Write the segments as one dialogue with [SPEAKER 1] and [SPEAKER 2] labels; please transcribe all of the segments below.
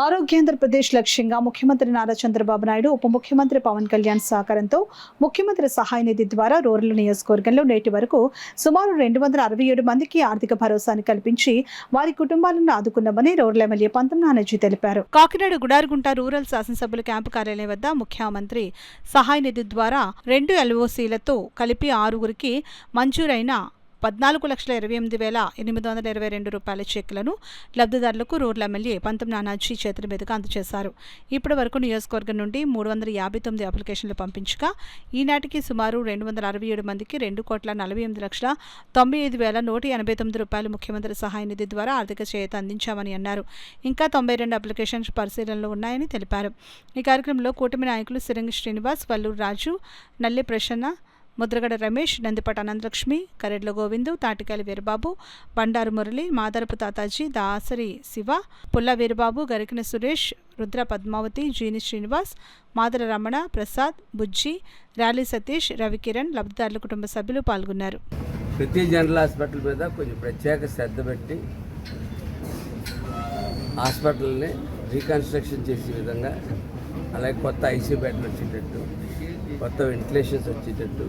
[SPEAKER 1] ఆరోగ్యాంధ్రప్రదేశ్ లక్ష్యంగా ముఖ్యమంత్రి నారా చంద్రబాబు నాయుడు, ఉప ముఖ్యమంత్రి పవన్ కళ్యాణ్ సహకారంతో ముఖ్యమంత్రి సహాయ నిధి ద్వారా రూరల్ నియోజకవర్గంలో నేటి వరకు సుమారు 267 మందికి ఆర్థిక భరోసాను కల్పించి వారి కుటుంబాలను ఆదుకున్నామని రూరల్ ఎమ్మెల్యే పంతం నానాజీ తెలిపారు. కాకినాడ గుడారుగుంట రూరల్ శాసనసభ్యుల క్యాంపు కార్యాలయం వద్ద ముఖ్యమంత్రి సహాయ నిధి ద్వారా 2 LOCలతో కలిపి 6గురికి మంజూరైన 14,28,822 రూపాయల చెక్కులను లబ్ధిదారులకు రూరల్ ఎమ్మెల్యే పంతం నానాజీ చేతుల మీదుగా అందజేశారు. ఇప్పటి వరకు నియోజకవర్గం నుండి 359 అప్లికేషన్లు పంపించగా ఈనాటికి సుమారు 267 మందికి 2,48,95,189 రూపాయలు ముఖ్యమంత్రి సహాయ నిధి ద్వారా ఆర్థిక చేయూత అందించామని అన్నారు. ఇంకా 92 అప్లికేషన్స్ పరిశీలనలో ఉన్నాయని తెలిపారు. ఈ కార్యక్రమంలో కూటమి నాయకులు సిరంగి శ్రీనివాస్, వల్లూరు రాజు, నల్లి ప్రసన్న, ముద్రగడ రమేష్, నందిపట అనంతలక్ష్మి, కరెడ్ల గోవిందు, తాటికాయల వీరబాబు, బండారు మురళి, మాదరపు తాతాజీ, దాసరి శివ, పుల్ల వీరబాబు, గరికిన సురేష్, రుద్ర పద్మావతి, జీని శ్రీనివాస్, మాదర రమణ, ప్రసాద్, బుజ్జి, ర్యాలీ సతీష్, రవికిరణ్, లబ్ధిదారుల కుటుంబ సభ్యులు పాల్గొన్నారు.
[SPEAKER 2] ప్రతి జనరల్ హాస్పిటల్ మీద కొంచెం ప్రత్యేక శ్రద్ధ పెట్టి హాస్పిటల్ని రీకన్స్ట్రక్షన్ చేసే విధంగా, అలాగే కొత్త ICU బెడ్లు వచ్చేటట్టు, కొత్త వెంటిలేషన్స్ వచ్చేటట్టు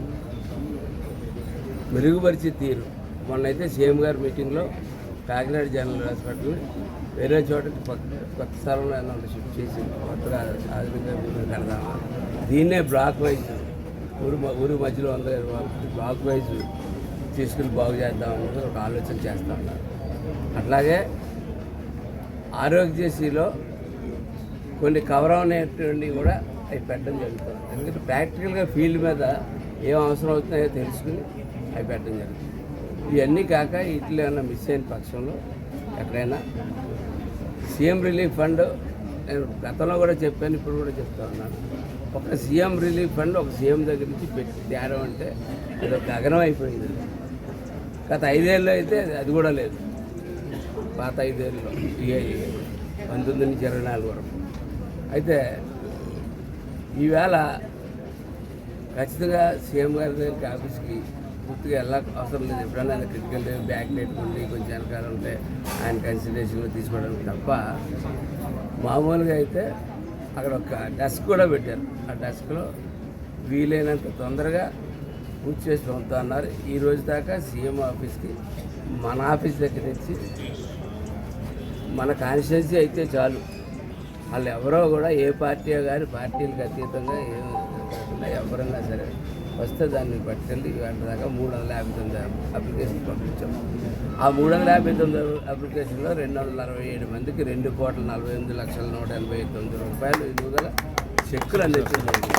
[SPEAKER 2] మెరుగుపరిచే తీరు. మొన్నైతే సీఎం గారి మీటింగ్లో కాకినాడ జనరల్ హాస్పిటల్ని వేరే చోట కొత్త స్థలంలో ఏమన్నా షిఫ్ట్ చేసి కొత్తగా ఆధునికంగా కడదాము, దీన్నే బ్లాక్ వైజ్ ఊరి మధ్యలో ఉంది బ్లాక్ వైజ్ తీసుకుని బాగు చేద్దామని ఒక ఆలోచన చేస్తూ ఉన్నారు. అట్లాగే ఆరోగ్యశ్రీలో కొన్ని కవర్ అనేటువంటివి కూడా అవి పెట్టడం జరుగుతుంది. ఎందుకంటే ప్రాక్టికల్గా ఫీల్డ్ మీద ఏం అవసరం అవుతున్నాయో తెలుసుకుని అవి పెట్టడం జరుగుతుంది. ఇవన్నీ కాక ఇట్లా ఏమైనా మిస్ అయిన పక్షంలో ఎక్కడైనా సీఎం రిలీఫ్ ఫండ్, నేను గతంలో కూడా చెప్పాను, ఇప్పుడు కూడా చెప్తా ఉన్నాను, ఒక సీఎం రిలీఫ్ ఫండ్ ఒక సీఎం దగ్గర నుంచి పెట్టి తేడం అంటే అది ఒక గగనం అయిపోయింది. గత 5 ఏళ్ళు అయితే అది కూడా లేదు. పాత 5 ఏళ్ళలో 19 నుంచి 24 వరకు అయితే ఈవేళ ఖచ్చితంగా సీఎం గారి దగ్గరికి ఆఫీస్కి పూర్తిగా వెళ్ళక అవసరం లేదు. ఎప్పుడైనా ఆయన క్రిటికల్ బ్యాక్ పెట్టుకుండి కొంచెం వెనకాల ఉంటే ఆయన కన్సిడరేషన్లో తీసుకోవడానికి తప్ప, మామూలుగా అయితే అక్కడ ఒక డెస్క్ కూడా పెట్టారు. ఆ డెస్క్లో వీలైనంత తొందరగా పూర్తి చేసి పంపుతా అన్నారు. ఈ రోజు దాకా సీఎం ఆఫీస్కి మన ఆఫీస్ దగ్గర నుంచి మన కాన్స్టిట్యున్సీ అయితే చాలు, వాళ్ళు ఎవరో కూడా ఏ పార్టీయో కానీ పార్టీలకు అతీతంగా ఎవరన్నా సరే వస్తే దాన్ని పట్టుకెళ్ళి ఇవాళ దాకా 359 అప్లికేషన్ పంపించాము. ఆ 359 అప్లికేషన్లో 267 మందికి 2,48,189 రూపాయలు విలువ గల చెక్కులు అందించడం జరిగింది.